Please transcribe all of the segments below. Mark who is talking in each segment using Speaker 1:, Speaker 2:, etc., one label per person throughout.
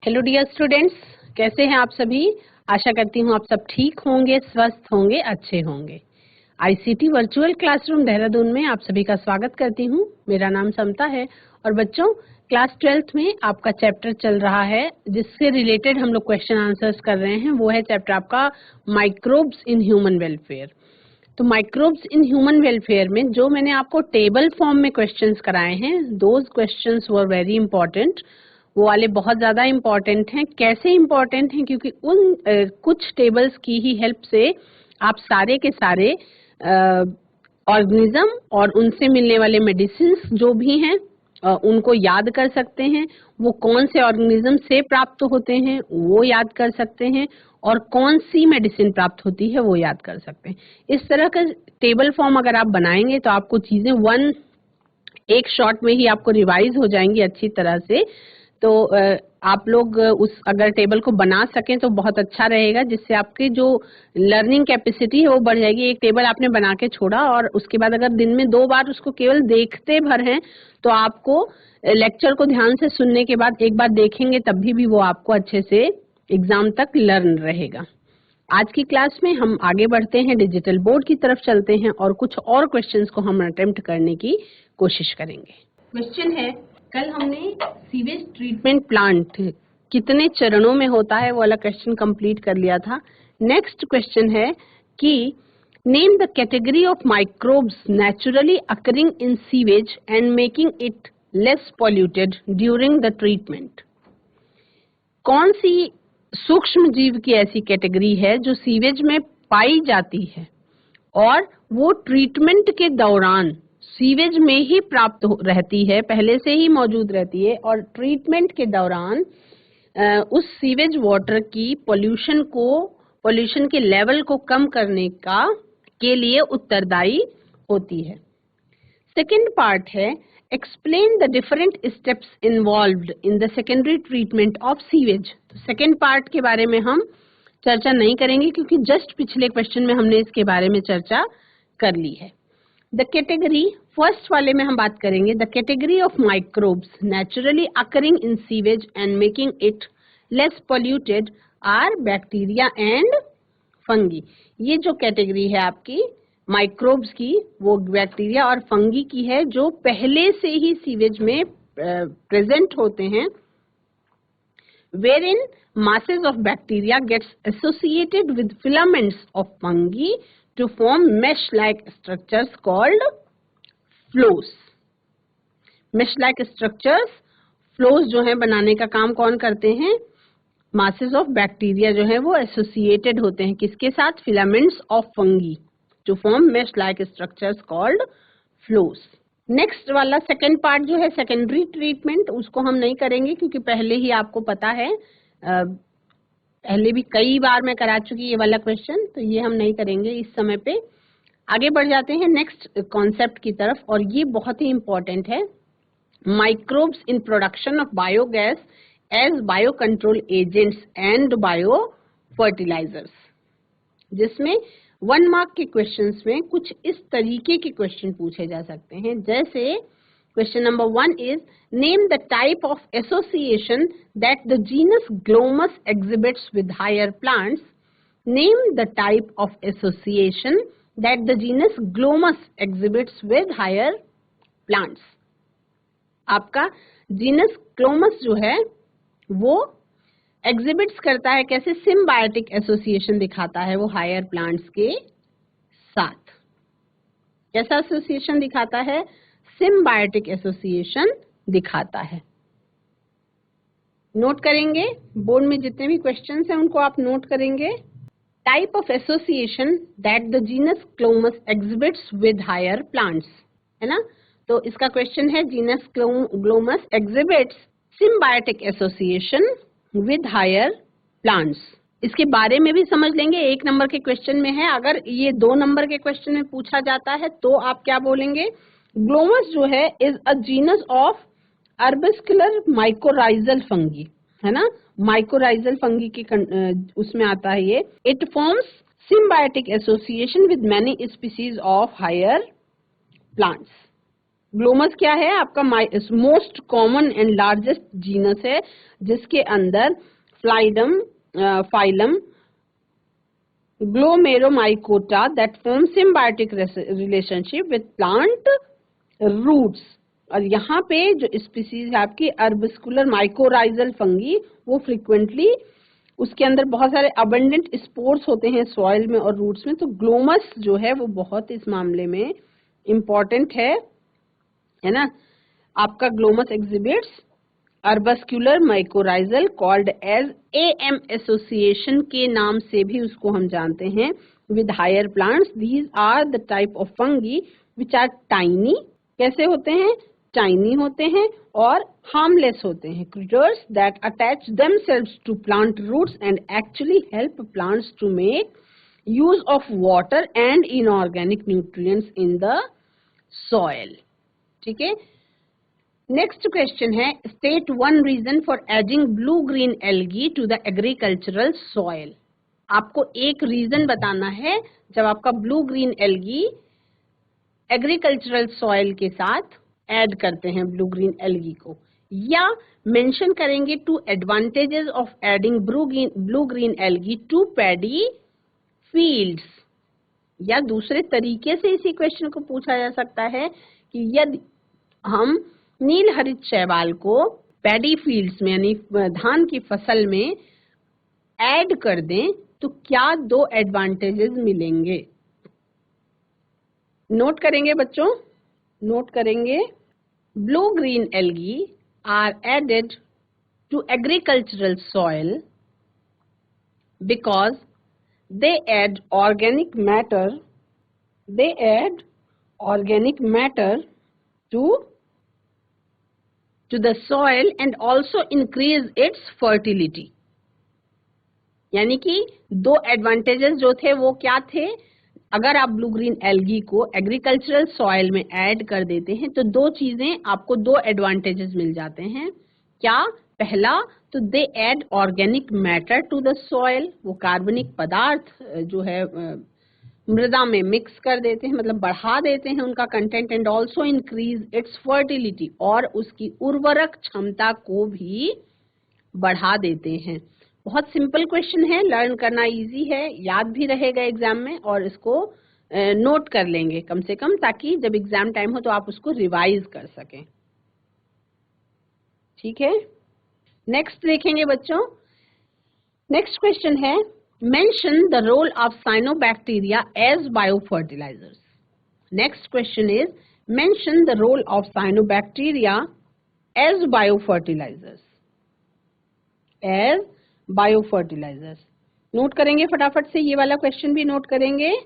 Speaker 1: Hello dear students, कैसे हैं आप सभी। आशा करती हूँ आप सब ठीक होंगे, स्वस्थ होंगे, अच्छे होंगे। आईसीटी वर्चुअल क्लासरूम देहरादून में आप सभी का स्वागत करती हूँ। मेरा नाम समता है और बच्चों क्लास 12th में आपका चैप्टर चल रहा है जिससे रिलेटेड हम लोग क्वेश्चन आंसर्स कर रहे हैं। वो है चैप्टर आपका माइक्रोब्स इन ह्यूमन वेलफेयर। तो माइक्रोब्स इन ह्यूमन वेलफेयर में जो मैंने आपको टेबल फॉर्म में क्वेश्चंस कराए हैं, those questions were very important. वो वाले बहुत ज्यादा इम्पोर्टेंट हैं। कैसे इम्पोर्टेंट हैं? क्योंकि उन कुछ टेबल्स की ही हेल्प से आप सारे के सारे ऑर्गेनिज्म और उनसे मिलने वाले मेडिसिन जो भी हैं उनको याद कर सकते हैं। वो कौन से ऑर्गेनिज्म से प्राप्त होते हैं वो याद कर सकते हैं, और कौन सी मेडिसिन प्राप्त होती है वो याद कर सकते हैं। इस तरह का टेबल फॉर्म अगर आप बनाएंगे तो आपको चीजें एक शॉट में ही आपको रिवाइज हो जाएंगी अच्छी तरह से। तो आप लोग उस अगर टेबल को बना सकें तो बहुत अच्छा रहेगा, जिससे आपकी जो लर्निंग कैपेसिटी है वो बढ़ जाएगी। एक टेबल आपने बना के छोड़ा और उसके बाद अगर दिन में 2 बार उसको केवल देखते भर हैं तो आपको लेक्चर को ध्यान से सुनने के बाद एक बार देखेंगे तब भी वो आपको अच्छे से एग्जाम तक लर्न रहेगा। आज की क्लास में हम आगे बढ़ते हैं, डिजिटल बोर्ड की तरफ चलते हैं और कुछ और क्वेश्चंस को हम अटेम्प्ट करने की कोशिश करेंगे। क्वेश्चन है, कल हमने सीवेज ट्रीटमेंट प्लांट कितने चरणों में होता है वो वाला क्वेश्चन कंप्लीट कर लिया था। नेक्स्ट क्वेश्चन है कि name the category of microbes naturally occurring in sewage and making it less polluted during the treatment. कौन सी सूक्ष्म जीव की ऐसी कैटेगरी है जो सीवेज में पाई जाती है और वो ट्रीटमेंट के दौरान सीवेज में ही प्राप्त रहती है, पहले से ही मौजूद रहती है, और ट्रीटमेंट के दौरान उस सीवेज वाटर की पोल्यूशन के लेवल को कम करने के लिए उत्तरदायी होती है। सेकेंड पार्ट है, explain the different steps involved in the secondary treatment of sewage. तो सेकेंड पार्ट के बारे में हम चर्चा नहीं करेंगे क्योंकि जस्ट पिछले क्वेश्चन में हमने इसके बारे में चर्चा कर ली है। द कैटेगरी, फर्स्ट वाले में हम बात करेंगे the category of microbes naturally occurring in sewage and making it less polluted are bacteria and fungi. ये जो कैटेगरी है आपकी माइक्रोब्स की वो बैक्टीरिया और फंगी की है जो पहले से ही सीवेज में प्रेजेंट होते हैं, wherein masses of bacteria gets associated with filaments of fungi to form mesh-like structures called flows. Mesh-like structures, flows जो है बनाने का काम कौन करते हैं? masses of bacteria जो है वो associated होते हैं किसके साथ? filaments of fungi to form mesh-like structures called flows. Next वाला सेकेंड पार्ट जो है सेकेंडरी ट्रीटमेंट, उसको हम नहीं करेंगे क्योंकि पहले ही आपको पता है, पहले भी कई बार मैं करा चुकी ये वाला क्वेश्चन, तो ये हम नहीं करेंगे इस समय पे। आगे बढ़ जाते हैं नेक्स्ट कॉन्सेप्ट की तरफ, और ये बहुत ही इंपॉर्टेंट है, microbes in production of biogas as bio control agents and bio fertilizers, जिसमें 1 मार्क के क्वेश्चंस में कुछ इस तरीके के क्वेश्चन पूछे जा सकते हैं। जैसे question number 1 is name the type of association that the genus Glomus exhibits with higher plants. Name the type of association that the genus Glomus exhibits with higher plants. आपका जीनस ग्लोमस जो है वो exhibits करता है कैसे? Symbiotic association दिखाता है वो हायर प्लांट्स के साथ। कैसा एसोसिएशन दिखाता है? सिम्बायोटिक एसोसिएशन दिखाता है। नोट करेंगे, बोर्ड में जितने भी क्वेश्चंस हैं उनको आप नोट करेंगे। Type of association that the genus Glomus exhibits with higher plants, है ना। तो इसका क्वेश्चन है genus Glomus exhibits symbiotic association with higher plants. इसके बारे में भी समझ लेंगे, 1 नंबर के क्वेश्चन में है। अगर ये 2 नंबर के क्वेश्चन में पूछा जाता है तो आप क्या बोलेंगे? ग्लोमस जो है is a genus of arbuscular mycorrhizal fungi, है ना। माइकोराइजल फंगी के उसमें आता है ये। It forms symbiotic association with many species of higher plants. Glomus क्या है? आपका most common and largest genus है, जिसके अंदर phylum Glomeromycota that form symbiotic relationship with plant roots. और यहाँ पे जो स्पीसीज है आपकी अर्बस्कुलर माइकोराइजल फंगी, वो फ्रिक्वेंटली उसके अंदर बहुत सारे अबंडेंट स्पोर्स होते हैं सॉइल में और रूट्स में। तो ग्लोमस जो है वो बहुत इस मामले में इम्पॉर्टेंट है ना। आपका Glomus exhibits arbuscular mycorrhizal called as M association के नाम से भी उसको हम जानते हैं with higher plants. These are the type of fungi which are tiny. कैसे होते हैं? टाइनी होते हैं और हार्मलेस होते हैं। Creatures that attach themselves to plant roots and actually help plants to make use of water and inorganic nutrients in the soil. ठीक है। नेक्स्ट क्वेश्चन है, state one reason for adding blue green algae to the agricultural soil. आपको एक reason बताना है जब आपका blue green algae agricultural soil के साथ ऐड करते हैं ब्लू ग्रीन एल्गी को, या मेंशन करेंगे two advantages of adding blue green algae to paddy fields. या दूसरे तरीके से इसी क्वेश्चन को पूछा जा सकता है कि यदि हम नील हरित शैवाल को पैडी फील्ड्स में यानी धान की फसल में ऐड कर दें तो क्या दो एडवांटेजेस मिलेंगे। नोट करेंगे बच्चों, नोट करेंगे। Blue green algae are added to agricultural soil because they add organic matter to the soil and also increase its fertility। यानी कि दो एडवांटेजेस जो थे वो क्या थे? अगर आप ब्लू ग्रीन एल्गी को एग्रीकल्चरल सॉइल में ऐड कर देते हैं तो दो चीजें आपको, दो एडवांटेजेस मिल जाते हैं। क्या? पहला तो they add organic matter to the soil, वो कार्बनिक पदार्थ जो है मृदा में मिक्स कर देते हैं, मतलब बढ़ा देते हैं उनका content, and also increase its fertility, और उसकी उर्वरक क्षमता को भी बढ़ा देते हैं। बहुत सिंपल क्वेश्चन है, लर्न करना इजी है, याद भी रहेगा एग्जाम में, और इसको नोट कर लेंगे कम से कम, ताकि जब एग्जाम टाइम हो तो आप उसको रिवाइज कर सकें। ठीक है। नेक्स्ट देखेंगे बच्चों। नेक्स्ट क्वेश्चन है, mention the role of cyanobacteria as biofertilisers. Next question is mention the role of cyanobacteria as biofertilisers. As biofertilisers note करेंगे फटाफट से, ये वाला क्वेश्चन भी नोट करेंगे।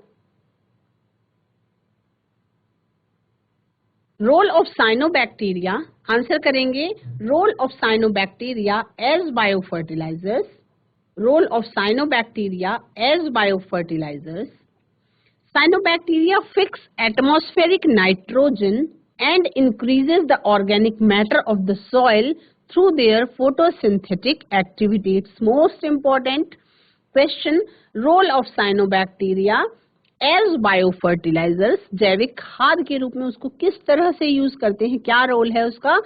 Speaker 1: रोल ऑफ साइनोबैक्टीरिया, आंसर करेंगे role of cyanobacteria as biofertilisers. Role of cyanobacteria as biofertilisers. Cyanobacteria fix atmospheric nitrogen and increases the organic matter of the soil through their photosynthetic activity. It's most important question, role of cyanobacteria as biofertilizers, जैविक खाद के रूप में उसको किस तरह से use करते हैं, क्या रोल है उसका।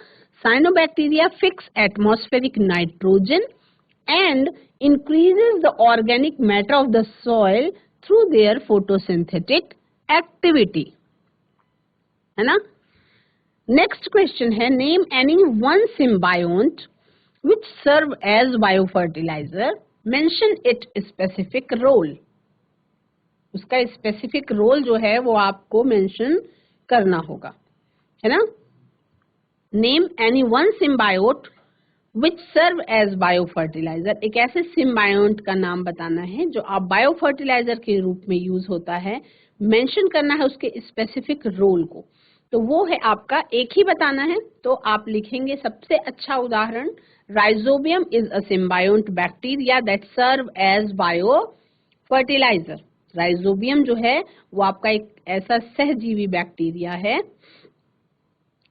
Speaker 1: Cyanobacteria fix atmospheric nitrogen and increases the organic matter of the soil through their photosynthetic activity, है ना। नेक्स्ट क्वेश्चन है, name any one symbiont which serve as biofertiliser, mention it specific role. उसका specific role जो है वो आपको mention करना होगा, है ना। Name any one symbiont which serve as biofertiliser, एक ऐसे सिम्बायोंट का नाम बताना है जो आप बायोफर्टिलाइजर के रूप में यूज होता है, मेंशन करना है उसके स्पेसिफिक रोल को। तो वो है आपका, एक ही बताना है, तो आप लिखेंगे सबसे अच्छा उदाहरण, Rhizobium is a symbiont bacteria that serve as bio fertiliser. Rhizobium जो है वो आपका एक ऐसा सहजीवी बैक्टीरिया है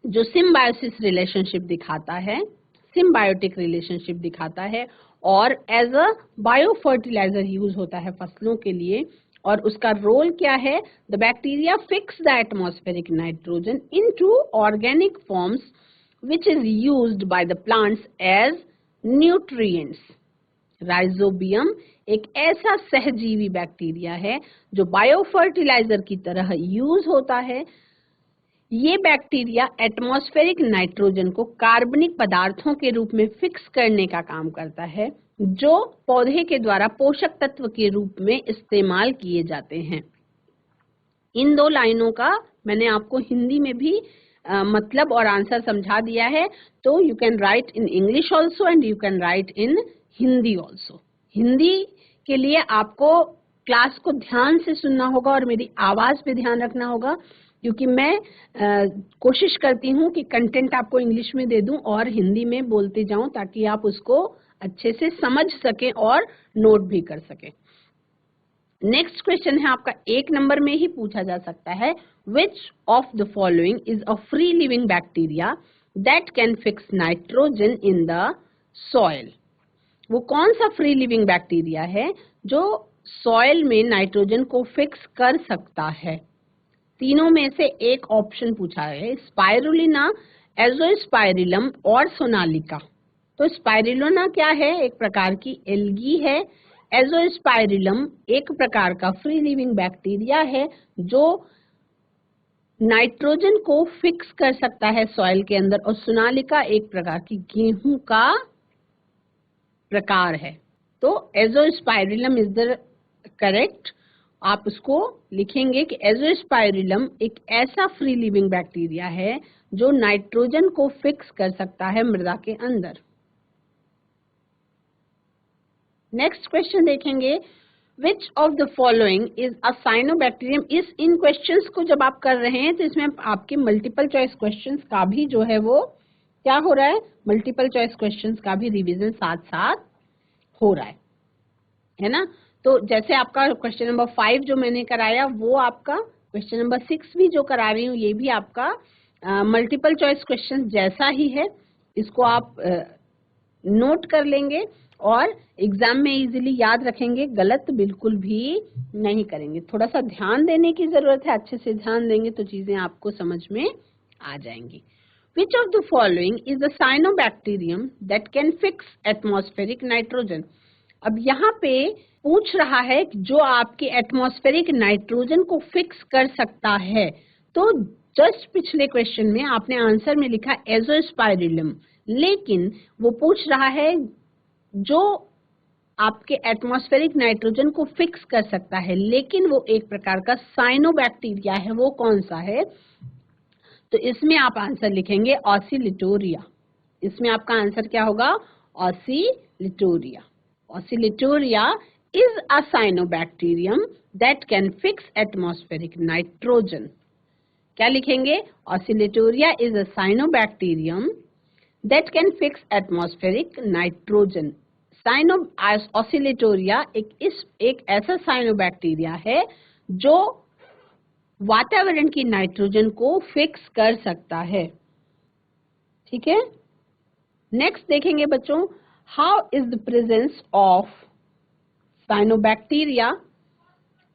Speaker 1: जो सिम्बायोसिस रिलेशनशिप दिखाता है, सिम्बायोटिक रिलेशनशिप दिखाता है, और as a bio fertilizer use होता है फसलों के लिए, और उसका रोल क्या है? The bacteria fix the atmospheric nitrogen into organic forms which is used by the plants as nutrients. Rhizobium एक ऐसा सहजीवी बैक्टीरिया है जो बायोफर्टिलाइजर की तरह यूज होता है। ये बैक्टीरिया एटमॉस्फेरिक नाइट्रोजन को कार्बनिक पदार्थों के रूप में फिक्स करने का काम करता है, जो पौधे के द्वारा पोषक तत्व के रूप में इस्तेमाल किए जाते हैं। इन दो लाइनों का मैंने आपको हिंदी में भी मतलब और आंसर समझा दिया है, तो you can write in English also and you can write in Hindi also. Hindi के लिए आपको क्लास को ध्यान से सुनना होगा और मेरी आवाज पे ध्यान रखना होगा, क्योंकि मैं कोशिश करती हूँ कि कंटेंट आपको इंग्लिश में दे दूं और हिंदी में बोलते जाऊं, ताकि आप उसको अच्छे से समझ सकें और नोट भी कर सकें। नेक्स्ट क्वेश्चन है आपका 1 नंबर में ही पूछा जा सकता है, which of the following is a free living bacteria that can fix nitrogen in the soil? वो कौन सा फ्री लिविंग बैक्टीरिया है जो सॉइल में नाइट्रोजन को फिक्स कर सकता है? तीनों में से एक ऑप्शन पूछा है, स्पाइरुलिना, एजोस्पाइरिलम और सोनालिका। तो स्पाइरुलिना क्या है? एक प्रकार की एल्गी है। एजोस्पाइरिलम एक प्रकार का फ्री लिविंग बैक्टीरिया है जो नाइट्रोजन को फिक्स कर सकता है सॉइल के अंदर, और सोनालिका एक प्रकार की गेहूं का प्रकार है। तो एजोस्पाइरिलम इज द करेक्ट। आप उसको लिखेंगे कि एजोस्पाइरिलम एक ऐसा फ्री लिविंग बैक्टीरिया है जो नाइट्रोजन को फिक्स कर सकता है मृदा के अंदर। नेक्स्ट क्वेश्चन देखेंगे, Which of the following is a cyanobacterium? In questions को जब आप कर रहे हैं तो इसमें आपके मल्टीपल चॉइस क्वेश्चंस का भी जो है वो क्या हो रहा है, मल्टीपल चॉइस क्वेश्चंस का भी रिवीजन साथ साथ हो रहा है ना। तो जैसे आपका क्वेश्चन नंबर 5 जो मैंने कराया, वो आपका क्वेश्चन नंबर 6 भी जो करा रही हूँ, ये भी आपका मल्टीपल चॉइस क्वेश्चन जैसा ही है। इसको आप नोट कर लेंगे और एग्जाम में इजीली याद रखेंगे, गलत बिल्कुल भी नहीं करेंगे। थोड़ा सा ध्यान देने की जरूरत है, अच्छे से ध्यान देंगे तो चीजें आपको समझ में आ जाएंगी। Which of the following is the cyanobacterium that can fix atmospheric nitrogen? अब यहाँ पे पूछ रहा है कि जो आपके एटमॉस्फेरिक नाइट्रोजन को फिक्स कर सकता है। तो जस्ट पिछले क्वेश्चन में आपने आंसर में लिखा एजोस्पाइरिलम, लेकिन वो पूछ रहा है जो आपके एटमॉस्फेरिक नाइट्रोजन को फिक्स कर सकता है, लेकिन वो एक प्रकार का साइनोबैक्टीरिया है। वो कौन सा है? तो इसमें आप आंसर लिखेंगे ऑसिलिटोरिया। इसमें आपका आंसर क्या होगा? Oscillatoria. Oscillatoria is a cyanobacterium that can fix atmospheric nitrogen. क्या लिखेंगे? Oscillatoria is a cyanobacterium that can fix atmospheric nitrogen. Oscillatoria एक ऐसा साइनोबैक्टीरिया है जो वातावरण की नाइट्रोजन को फिक्स कर सकता है। ठीक है, नेक्स्ट देखेंगे बच्चों, how is the presence of cyanobacteria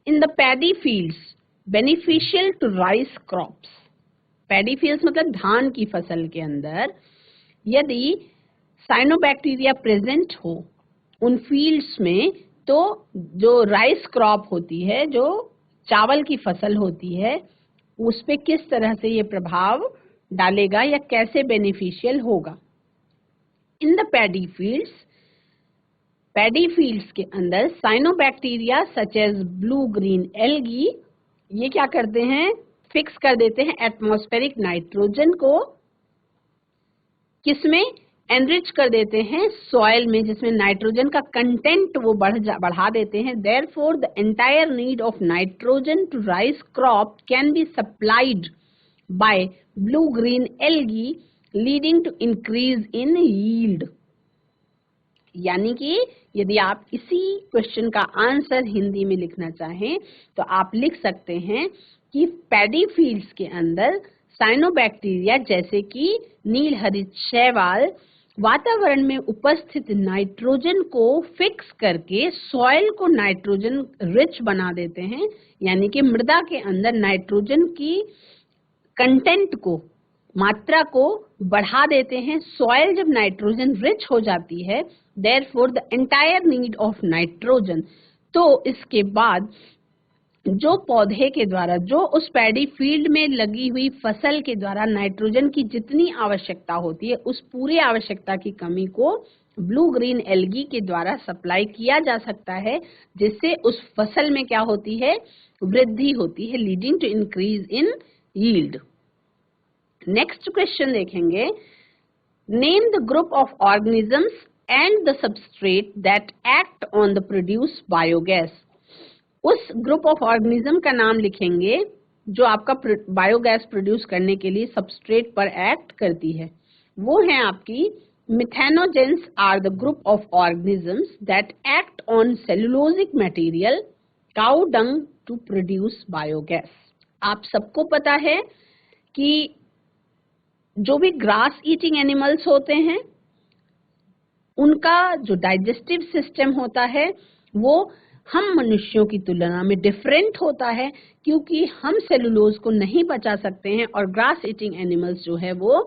Speaker 1: in the paddy fields beneficial to rice crops? Paddy fields मतलब धान की फसल के अंदर यदि साइनोबैक्टीरिया प्रेजेंट हो उन फील्ड्स में, तो जो राइस क्रॉप होती है, जो चावल की फसल होती है, उस पे किस तरह से ये प्रभाव डालेगा या कैसे बेनिफिशियल होगा? इन द पैडी फील्ड्स के अंदर cyanobacteria such as blue green algae, ये क्या करते हैं? फिक्स कर देते हैं एटमॉस्फेरिक नाइट्रोजन को। किसमें? एनरिच कर देते हैं सॉइल में, जिसमें नाइट्रोजन का कंटेंट वो बढ़ा देते हैं। Therefore the entire need of nitrogen to rice crop can be supplied by blue green algae leading to increase in yield. यानी कि यदि आप इसी क्वेश्चन का आंसर हिंदी में लिखना चाहें तो आप लिख सकते हैं कि पैडी फील्ड्स के अंदर साइनोबैक्टीरिया जैसे कि नील हरित शैवाल वातावरण में उपस्थित नाइट्रोजन को फिक्स करके सॉइल को नाइट्रोजन रिच बना देते हैं, यानी कि मृदा के अंदर नाइट्रोजन की कंटेंट को, मात्रा को बढ़ा देते हैं। सॉइल जब नाइट्रोजन रिच हो जाती है, therefore the entire need of nitrogen, तो इसके बाद जो पौधे के द्वारा, जो उस पैडी फील्ड में लगी हुई फसल के द्वारा नाइट्रोजन की जितनी आवश्यकता होती है, उस पूरी आवश्यकता की कमी को ब्लू ग्रीन एल्गी के द्वारा सप्लाई किया जा सकता है, जिससे उस फसल में क्या होती है, वृद्धि होती है, leading to increase in yield. Next question देखेंगे, name the group of organisms and the substrate that act on the produce biogas. उस ग्रुप ऑफ ऑर्गेनिज्म का नाम लिखेंगे जो आपका बायोगैस प्रोड्यूस करने के लिए सबस्ट्रेट पर एक्ट करती है। वो है आपकी methanogens are the group of organisms that act on cellulosic material cow dung to produce biogas. आप सबको पता है कि जो भी ग्रास ईटिंग एनिमल्स होते हैं, उनका जो डाइजेस्टिव सिस्टम होता है वो हम मनुष्यों की तुलना में डिफरेंट होता है, क्योंकि हम सेलुलोज को नहीं पचा सकते हैं और ग्रास ईटिंग एनिमल्स जो है वो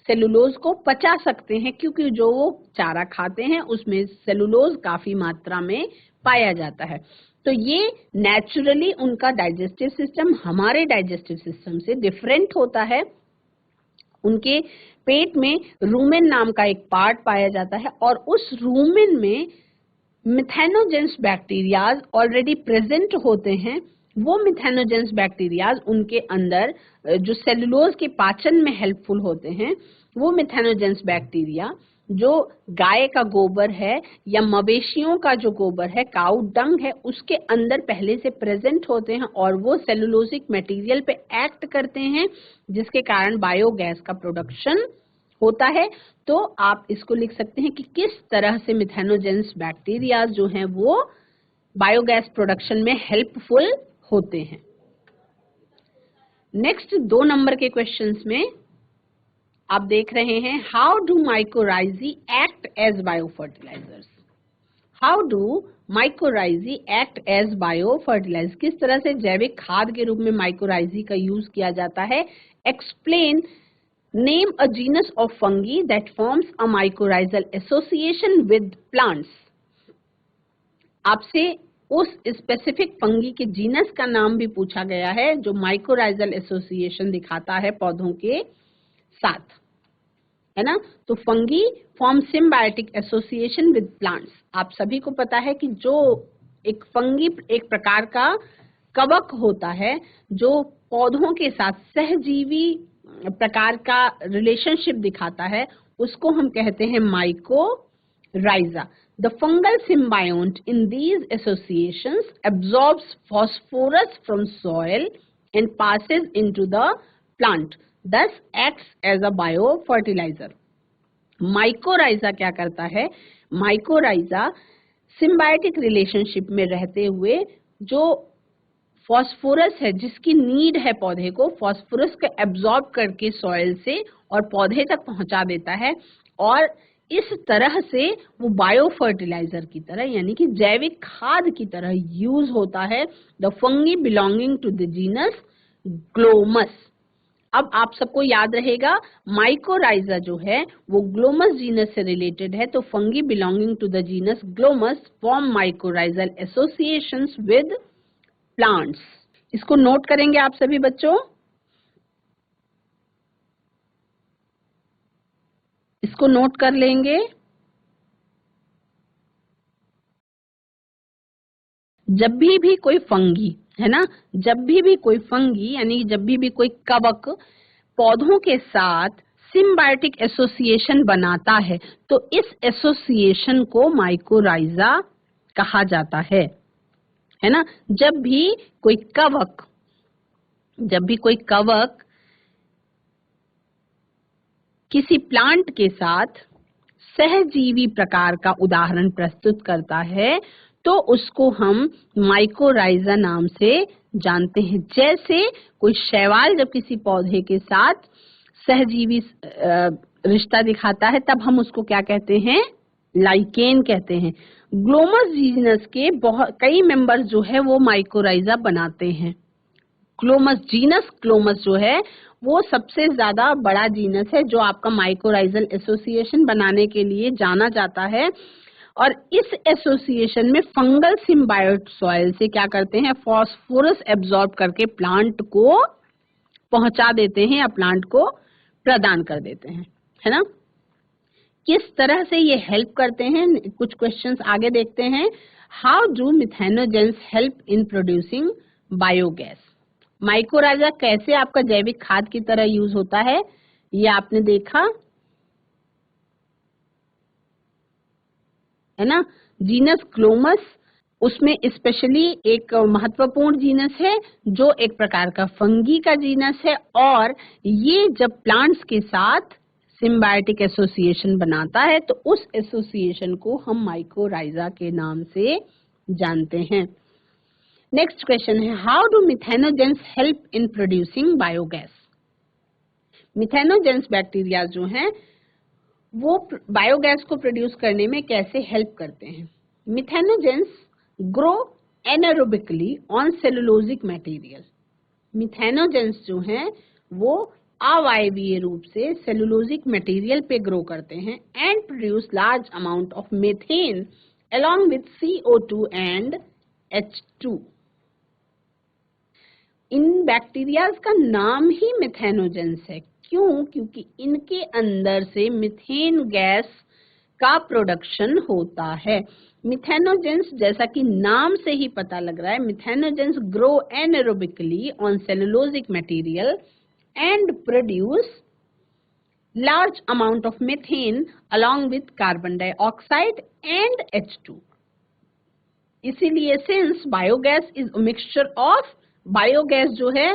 Speaker 1: सेलुलोज को पचा सकते हैं, क्योंकि जो वो चारा खाते हैं उसमें सेलुलोज काफी मात्रा में पाया जाता है। तो ये नेचुरली उनका डाइजेस्टिव सिस्टम हमारे डाइजेस्टिव सिस्टम से डिफरेंट होता है। उनके पेट में रूमेन नाम का एक पार्ट पाया जाता है और उस रूमेन में मिथेनोजेंस बैक्टीरियाज ऑलरेडी प्रेजेंट होते हैं। वो मिथेनोजेंस बैक्टीरियाज उनके अंदर जो सेलुलोज के पाचन में हेल्पफुल होते हैं, वो मिथेनोजेंस बैक्टीरिया जो गाय का गोबर है या मवेशियों का जो गोबर है, काउ डंग है, उसके अंदर पहले से प्रेजेंट होते हैं और वो सेलुलोजिक मटेरियल पे एक्ट करते हैं, जिसके कारण बायोगैस का प्रोडक्शन होता है। तो आप इसको लिख सकते हैं कि किस तरह से मिथेनोजेंस बैक्टीरिया जो हैं वो बायोगैस प्रोडक्शन में हेल्पफुल होते हैं। नेक्स्ट 2 नंबर के क्वेश्चंस में आप देख रहे हैं, how do mycorrhizae act as biofertilizers. How do mycorrhizae act as biofertilizer, किस तरह से जैविक खाद के रूप में माइकोराइजी का यूज किया जाता है। Explain, name a genus of fungi that forms a mycorrhizal association with plants। आपसे उस स्पेसिफिक फंगी के जीनस का नाम भी पूछा गया है जो माइकोराइजल एसोसिएशन दिखाता है पौधों के साथ, है ना। तो fungi form symbiotic association with plants. आप सभी को पता है कि जो एक फंगी एक प्रकार का कवक होता है जो पौधों के साथ सहजीवी प्रकार का रिलेशनशिप दिखाता है, उसको हम कहते हैं mycorrhiza. The fungal symbiote in these associations absorbs phosphorus from soil and passes into the plant, thus acts as a biofertilizer। Mycorrhiza क्या करता है, माइकोराइजा सिम्बायोटिक रिलेशनशिप में रहते हुए जो फॉस्फोरस है, जिसकी नीड है पौधे को, फॉस्फोरस को एब्जॉर्ब करके सॉइल से और पौधे तक पहुंचा देता है और इस तरह से वो बायो फर्टिलाइजर की तरह यानी कि जैविक खाद की तरह यूज होता है। The fungi belonging to the genus Glomus. अब आप सबको याद रहेगा माइकोराइजा जो है वो ग्लोमस जीनस से रिलेटेड है, तो fungi belonging to the genus Glomus form mycorrhizal associations with plants. इसको नोट करेंगे आप सभी बच्चों, इसको नोट कर लेंगे। जब भी कोई फंगी है ना, जब भी कोई फंगी यानी जब भी कोई कवक पौधों के साथ सिम्बायोटिक एसोसिएशन बनाता है तो इस एसोसिएशन को माइकोराइजा कहा जाता है ना। जब भी कोई कवक किसी प्लांट के साथ सहजीवी प्रकार का उदाहरण प्रस्तुत करता है तो उसको हम माइकोराइजा नाम से जानते हैं। जैसे कोई शैवाल जब किसी पौधे के साथ सहजीवी रिश्ता दिखाता है तब हम उसको क्या कहते हैं, लाइकेन कहते हैं। ग्लोमस जीनस के बहुत कई मेंबर्स जो है वो माइकोराइजा बनाते हैं। ग्लोमस जीनस, ग्लोमस जो है वो सबसे ज्यादा बड़ा जीनस है जो आपका माइकोराइजल एसोसिएशन बनाने के लिए जाना जाता है। और इस एसोसिएशन में फंगल सिम्बायोट सॉइल से क्या करते हैं, फास्फोरस एब्जॉर्ब करके प्लांट को पहुंचा देते हैं या प्लांट को प्रदान कर देते हैं, है ना। किस तरह से ये हेल्प करते हैं, कुछ क्वेश्चंस आगे देखते हैं। How do methanogens help in producing biogas. Mycorrhiza कैसे आपका जैविक खाद की तरह यूज होता है, ये आपने देखा, है ना। जीनस ग्लोमस, उसमें स्पेशली एक महत्वपूर्ण जीनस है जो एक प्रकार का फंगी का जीनस है, और ये जब प्लांट्स के साथ सिम्बायोटिक एसोसिएशन बनाता है तो उस एसोसिएशन को हम माइकोराइजा के नाम से जानते हैं। नेक्स्ट क्वेश्चन है, how do methanogens help in producing biogas. Methanogens bacteria जो हैं वो बायोगैस को प्रोड्यूस करने में कैसे हेल्प करते हैं। Methanogens grow anaerobically on cellulosic material. Methanogens जो हैं वो अवायवीय रूप से सेलुलोजिक मटेरियल पे ग्रो करते हैं and produce large amount of methane along with CO2 and H2। In bacterias का नाम ही मिथेनोजेंस है। क्यों? क्योंकि इनके अंदर से मीथेन गैस का प्रोडक्शन होता है। मिथेनोजेंस जैसा कि नाम से ही पता लग रहा है, methanogens grow anaerobically on cellulosic material and produce large amount of methane along with carbon dioxide and H2। इसीलिए since biogas is a mixture of, biogas जो है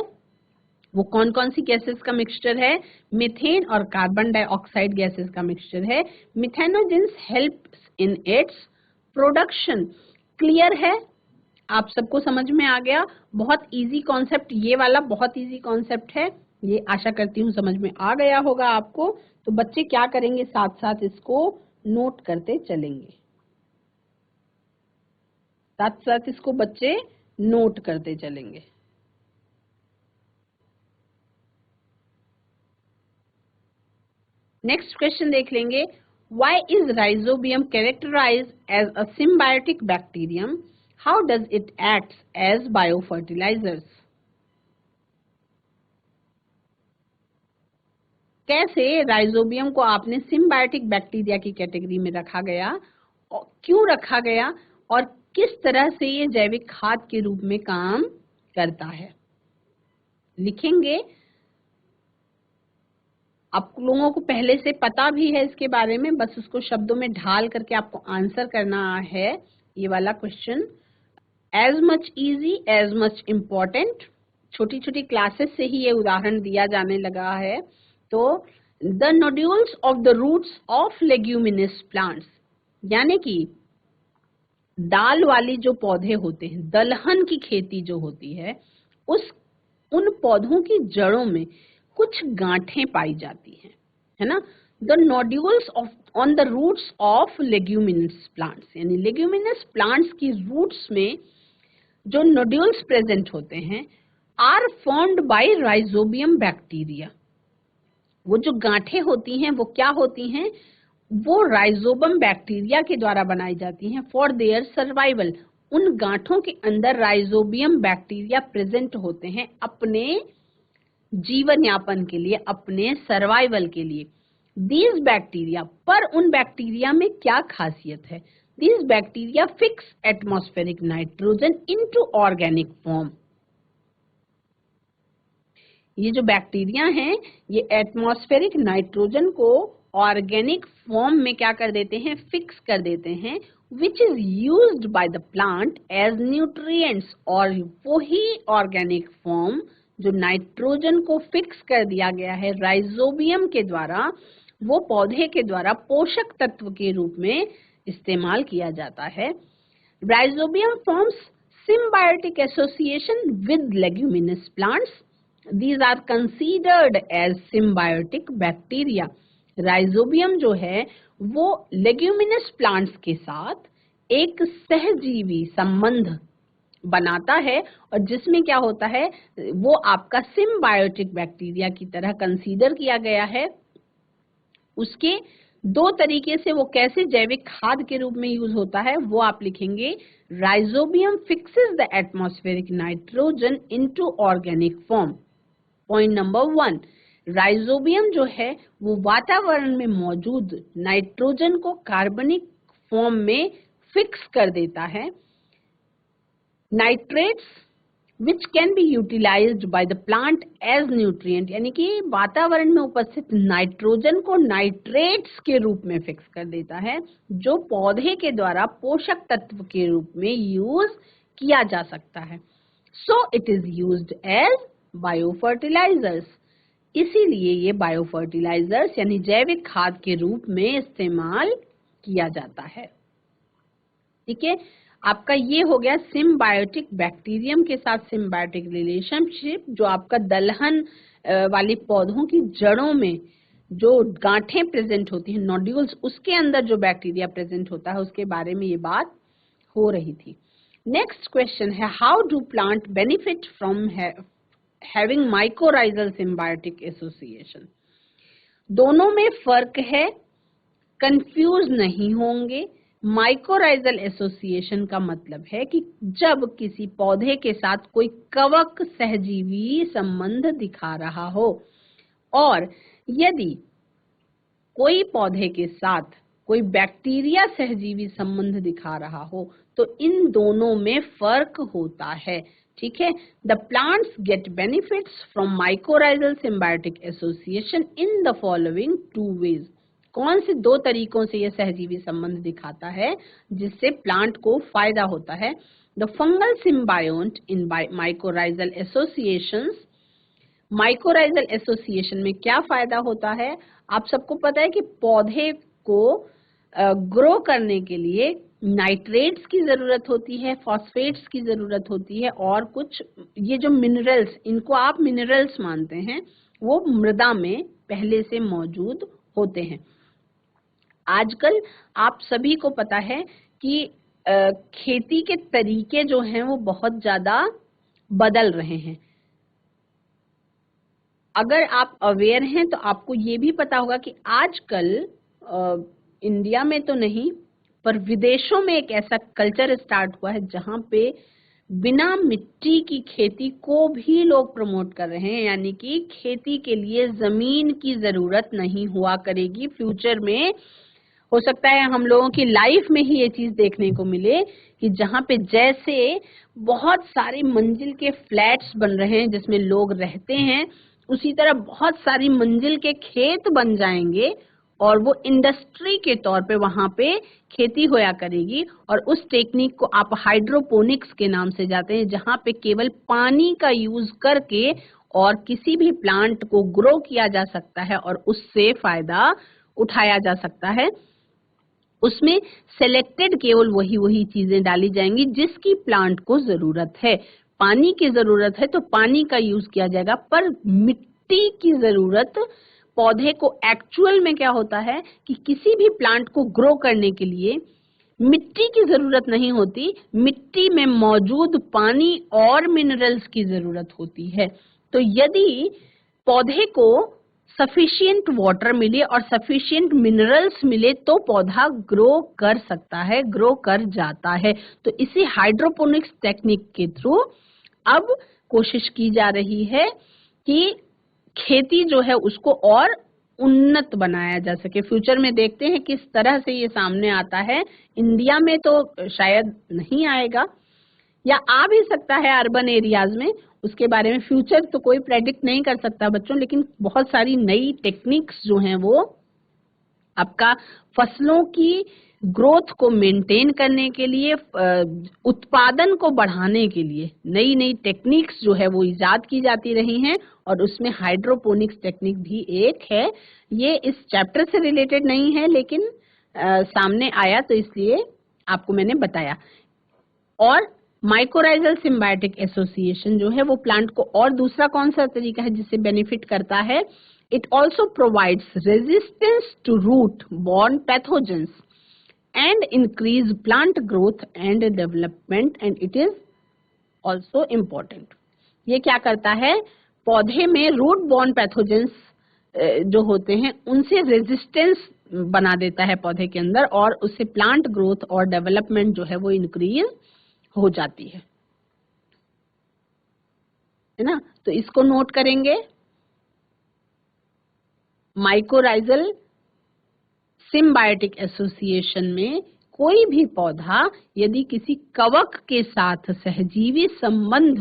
Speaker 1: वो कौन कौन सी गैसेस का मिक्सचर है, मीथेन और कार्बन डाइऑक्साइड गैसेस का मिक्सचर है। Methanogens helps in its production. Clear है, आप सबको समझ में आ गया। बहुत इजी कॉन्सेप्ट, ये वाला बहुत इजी कॉन्सेप्ट है, ये आशा करती हूँ समझ में आ गया होगा आपको। तो बच्चे क्या करेंगे, साथ साथ इसको नोट करते चलेंगे, साथ साथ इसको बच्चे नोट करते चलेंगे। नेक्स्ट क्वेश्चन देख लेंगे, why is rhizobium characterized as a symbiotic bacterium, how does it act as biofertilizers. कैसे राइजोबियम को आपने सिम्बायोटिक बैक्टीरिया की कैटेगरी में रखा गया, और क्यों रखा गया, और किस तरह से ये जैविक खाद के रूप में काम करता है। लिखेंगे, आप लोगों को पहले से पता भी है इसके बारे में, बस उसको शब्दों में ढाल करके आपको आंसर करना है। ये वाला question as much easy as much important, छोटी छोटी क्लासेस से ही ये उदाहरण दिया जाने लगा है। तो the nodules of the roots of leguminous plants, यानी कि दाल वाली जो पौधे होते हैं, दलहन की खेती जो होती है, उन पौधों की जड़ों में कुछ गांठें पाई जाती हैं, है ना। The nodules of on the roots of leguminous plants, यानी लेग्यूमिनस प्लांट्स की रूट्स में जो नोड्यूल्स प्रेजेंट होते हैं are formed by rhizobium bacteria. वो जो गांठें होती हैं वो क्या होती हैं, वो राइजोबम बैक्टीरिया के द्वारा बनाई जाती हैं फॉर देयर सर्वाइवल। उन गांठों के अंदर राइजोबियम बैक्टीरिया प्रेजेंट होते हैं अपने जीवन यापन के लिए, अपने सर्वाइवल के लिए। दीज बैक्टीरिया, पर उन बैक्टीरिया में क्या खासियत है, these bacteria fix atmospheric nitrogen into organic form. ये जो बैक्टीरिया हैं ये एटमॉस्फेरिक नाइट्रोजन को ऑर्गेनिक फॉर्म में क्या कर देते हैं, फिक्स कर देते हैं, which is used by the plant as nutrients. और वही ऑर्गेनिक फॉर्म जो नाइट्रोजन को फिक्स कर दिया गया है राइजोबियम के द्वारा, वो पौधे के द्वारा पोषक तत्व के रूप में इस्तेमाल किया जाता है। Rhizobium forms symbiotic association with leguminous plants. These are considered as symbiotic bacteria. Rhizobium जो है वो लेग्यूमिनस प्लांट्स के साथ एक सहजीवी संबंध बनाता है और जिसमें क्या होता है, वो आपका सिम्बायोटिक बैक्टीरिया की तरह कंसीडर किया गया है। उसके दो तरीके से वो कैसे जैविक खाद के रूप में यूज होता है वो आप लिखेंगे। Rhizobium fixes the atmospheric nitrogen into organic form. Point number 1, rhizobium जो है वो वातावरण में मौजूद नाइट्रोजन को कार्बनिक फॉर्म में फिक्स कर देता है। Nitrates which can be utilized by the plant as nutrient, यानी कि वातावरण में उपस्थित नाइट्रोजन को नाइट्रेट्स के रूप में फिक्स कर देता है, जो पौधे के द्वारा पोषक तत्व के रूप में यूज किया जा सकता है। So it is used as biofertilizers. इसीलिए ये बायोफर्टिलाइजर्स यानी जैविक खाद के रूप में इस्तेमाल किया जाता है। ठीक है, आपका ये हो गया सिम्बायोटिक बैक्टीरियम के साथ सिम्बायोटिक रिलेशनशिप, जो आपका दलहन वाले पौधों की जड़ों में जो गांठें प्रेजेंट होती हैं, नोड्यूल्स, उसके अंदर जो बैक्टीरिया प्रेजेंट होता है उसके बारे में ये बात हो रही थी। नेक्स्ट क्वेश्चन है, how do plant benefit from having mycorrhizal symbiotic association. दोनों में फर्क है, कंफ्यूज नहीं होंगे। माइकोराइजल एसोसिएशन का मतलब है कि जब किसी पौधे के साथ कोई कवक सहजीवी संबंध दिखा रहा हो, और यदि कोई पौधे के साथ कोई बैक्टीरिया सहजीवी संबंध दिखा रहा हो, तो इन दोनों में फर्क होता है। ठीक है, the plants get benefits from mycorrhizal symbiotic association in the following 2 ways. कौन से 2 तरीकों से यह सहजीवी संबंध दिखाता है जिससे प्लांट को फायदा होता है। The fungal symbiote in mycorrhizal associations. Mycorrhizal association में क्या फायदा होता है, आप सबको पता है कि पौधे को ग्रो करने के लिए नाइट्रेट्स की जरूरत होती है, फॉस्फेट्स की जरूरत होती है, और कुछ ये जो मिनरल्स, इनको आप मिनरल्स मानते हैं, वो मृदा में पहले से मौजूद होते हैं। आजकल आप सभी को पता है कि खेती के तरीके जो हैं वो बहुत ज्यादा बदल रहे हैं। अगर आप अवेयर हैं तो आपको ये भी पता होगा कि आजकल इंडिया में तो नहीं पर विदेशों में एक ऐसा कल्चर स्टार्ट हुआ है जहां पे बिना मिट्टी की खेती को भी लोग प्रमोट कर रहे हैं, यानी कि खेती के लिए जमीन की जरूरत नहीं हुआ करेगी फ्यूचर में। हो सकता है हम लोगों की लाइफ में ही ये चीज देखने को मिले कि जहां पे जैसे बहुत सारी मंजिल के फ्लैट्स बन रहे हैं जिसमें लोग रहते हैं, उसी तरह बहुत सारी मंजिल के खेत बन जाएंगे और वो इंडस्ट्री के तौर पे वहां पे खेती होया करेगी। और उस टेक्निक को आप हाइड्रोपोनिक्स के नाम से जाते हैं, जहां पे केवल पानी का यूज करके और किसी भी प्लांट को ग्रो किया जा सकता है और उससे फायदा उठाया जा सकता है। उसमें सेलेक्टेड केवल वही चीजें डाली जाएंगी जिसकी प्लांट को जरूरत है। पानी की जरूरत है तो पानी का यूज किया जाएगा, पर मिट्टी की जरूरत पौधे को एक्चुअल में क्या होता है कि किसी भी प्लांट को ग्रो करने के लिए मिट्टी की जरूरत नहीं होती, मिट्टी में मौजूद पानी और मिनरल्स की जरूरत होती है। तो यदि पौधे को सफिशिएंट वाटर मिले और सफिशिएंट मिनरल्स मिले तो पौधा ग्रो कर सकता है, ग्रो कर जाता है। तो इसी हाइड्रोपोनिक्स टेक्निक के थ्रू अब कोशिश की जा रही है कि खेती जो है उसको और उन्नत बनाया जा सके। फ्यूचर में देखते हैं किस तरह से ये सामने आता है। इंडिया में तो शायद नहीं आएगा, या आ भी सकता है अर्बन एरियाज में, उसके बारे में फ्यूचर तो कोई प्रेडिक्ट नहीं कर सकता बच्चों। लेकिन बहुत सारी नई टेक्निक्स जो हैं वो आपका फसलों की ग्रोथ को मेंटेन करने के लिए, उत्पादन को बढ़ाने के लिए नई नई टेक्निक्स जो है वो इजाद की जाती रही हैं, और उसमें हाइड्रोपोनिक्स टेक्निक भी एक है। ये इस चैप्टर से रिलेटेड नहीं है लेकिन सामने आया तो इसलिए आपको मैंने बताया। और माइकोराइजल सिम्बायोटिक एसोसिएशन जो है वो प्लांट को, और दूसरा कौन सा तरीका है जिससे बेनिफिट करता है, It also provides resistance to root-borne pathogens and increase plant growth and development, and it is also important. ये क्या करता है, पौधे में रूट-borne pathogens जो होते हैं उनसे रेजिस्टेंस बना देता है पौधे के अंदर, और उससे प्लांट ग्रोथ और डेवलपमेंट जो है वो इंक्रीज हो जाती है ना। तो इसको नोट करेंगे। माइकोराइजल सिम्बायोटिक एसोसिएशन में कोई भी पौधा यदि किसी कवक के साथ सहजीवी संबंध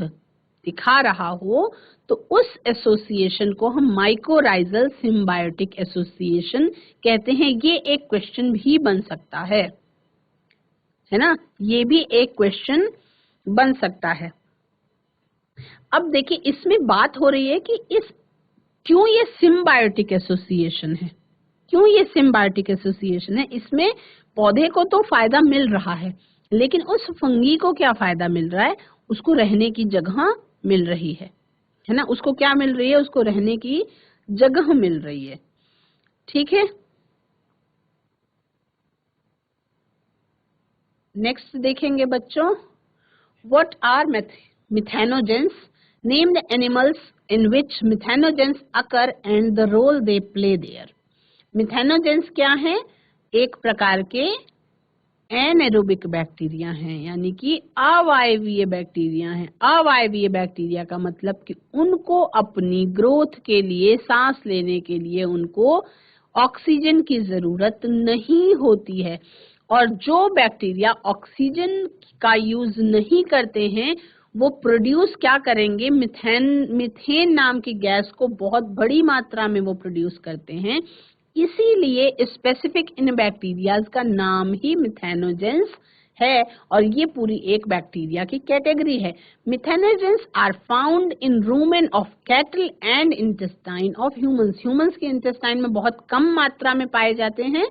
Speaker 1: दिखा रहा हो तो उस एसोसिएशन को हम माइकोराइजल सिम्बायोटिक एसोसिएशन कहते हैं। ये एक क्वेश्चन भी बन सकता है ना, ये भी एक क्वेश्चन बन सकता है। अब देखिए इसमें बात हो रही है कि क्यों ये सिम्बायोटिक एसोसिएशन है, क्यों ये सिम्बायोटिक एसोसिएशन है। इसमें पौधे को तो फायदा मिल रहा है, लेकिन उस फंगी को क्या फायदा मिल रहा है, उसको रहने की जगह मिल रही है ना। उसको क्या मिल रही है, उसको रहने की जगह मिल रही है। ठीक है, नेक्स्ट देखेंगे बच्चों, what are methanogens, name the animals in which methanogens occur and the role they play there. Methanogens क्या है, एक प्रकार के एनारोबिक बैक्टीरिया हैं, यानी कि अवायवीय बैक्टीरिया हैं। अवायवीय बैक्टीरिया का मतलब कि उनको अपनी ग्रोथ के लिए, सांस लेने के लिए उनको ऑक्सीजन की जरूरत नहीं होती है। और जो बैक्टीरिया ऑक्सीजन का यूज नहीं करते हैं वो प्रोड्यूस क्या करेंगे, मीथेन नाम की गैस को बहुत बड़ी मात्रा में वो प्रोड्यूस करते हैं। इसीलिए स्पेसिफिक इन बैक्टीरियाज का नाम ही मिथेनोजेंस है, और ये पूरी एक बैक्टीरिया की कैटेगरी है। Methanogens are found in rumen of cattle and intestine of humans. Humans के इंटेस्टाइन में बहुत कम मात्रा में पाए जाते हैं।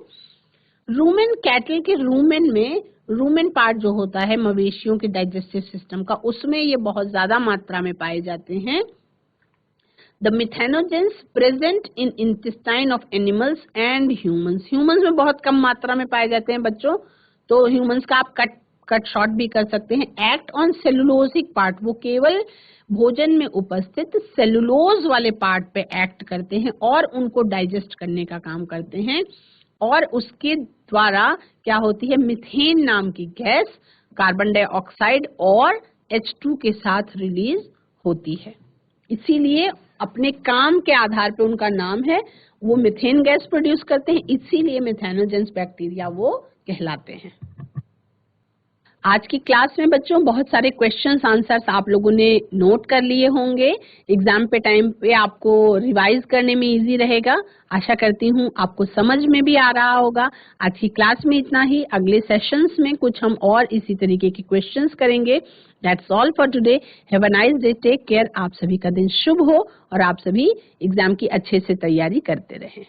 Speaker 1: रूमेन कैटल के रूमेन में, रूमेन पार्ट जो होता है मवेशियों के डाइजेस्टिव सिस्टम का, उसमें ये बहुत ज्यादा मात्रा में पाए जाते हैं। The methanogens present in intestine of animals and humans. Humans में बहुत कम मात्रा में पाए जाते हैं बच्चों, तो humans का आप कट शॉर्ट भी कर सकते हैं। Act on cellulosic part, वो केवल भोजन में उपस्थित सेलुलोज वाले पार्ट पे एक्ट करते हैं और उनको डाइजेस्ट करने का काम करते हैं, और उसके द्वारा क्या होती है, मीथेन नाम की गैस कार्बन डाइऑक्साइड और H2 के साथ रिलीज होती है। इसीलिए अपने काम के आधार पे उनका नाम है, वो मीथेन गैस प्रोड्यूस करते हैं, इसीलिए मिथेनोजेंस बैक्टीरिया वो कहलाते हैं। आज की क्लास में बच्चों बहुत सारे क्वेश्चंस आंसर्स आप लोगों ने नोट कर लिए होंगे। एग्जाम पे टाइम पे आपको रिवाइज करने में इजी रहेगा। आशा करती हूँ आपको समझ में भी आ रहा होगा। आज की क्लास में इतना ही। अगले सेशंस में कुछ हम और इसी तरीके के क्वेश्चंस करेंगे। That's all for today. Have a nice day, take care. आप सभी का दिन शुभ हो और आप सभी एग्जाम की अच्छे से तैयारी करते रहें।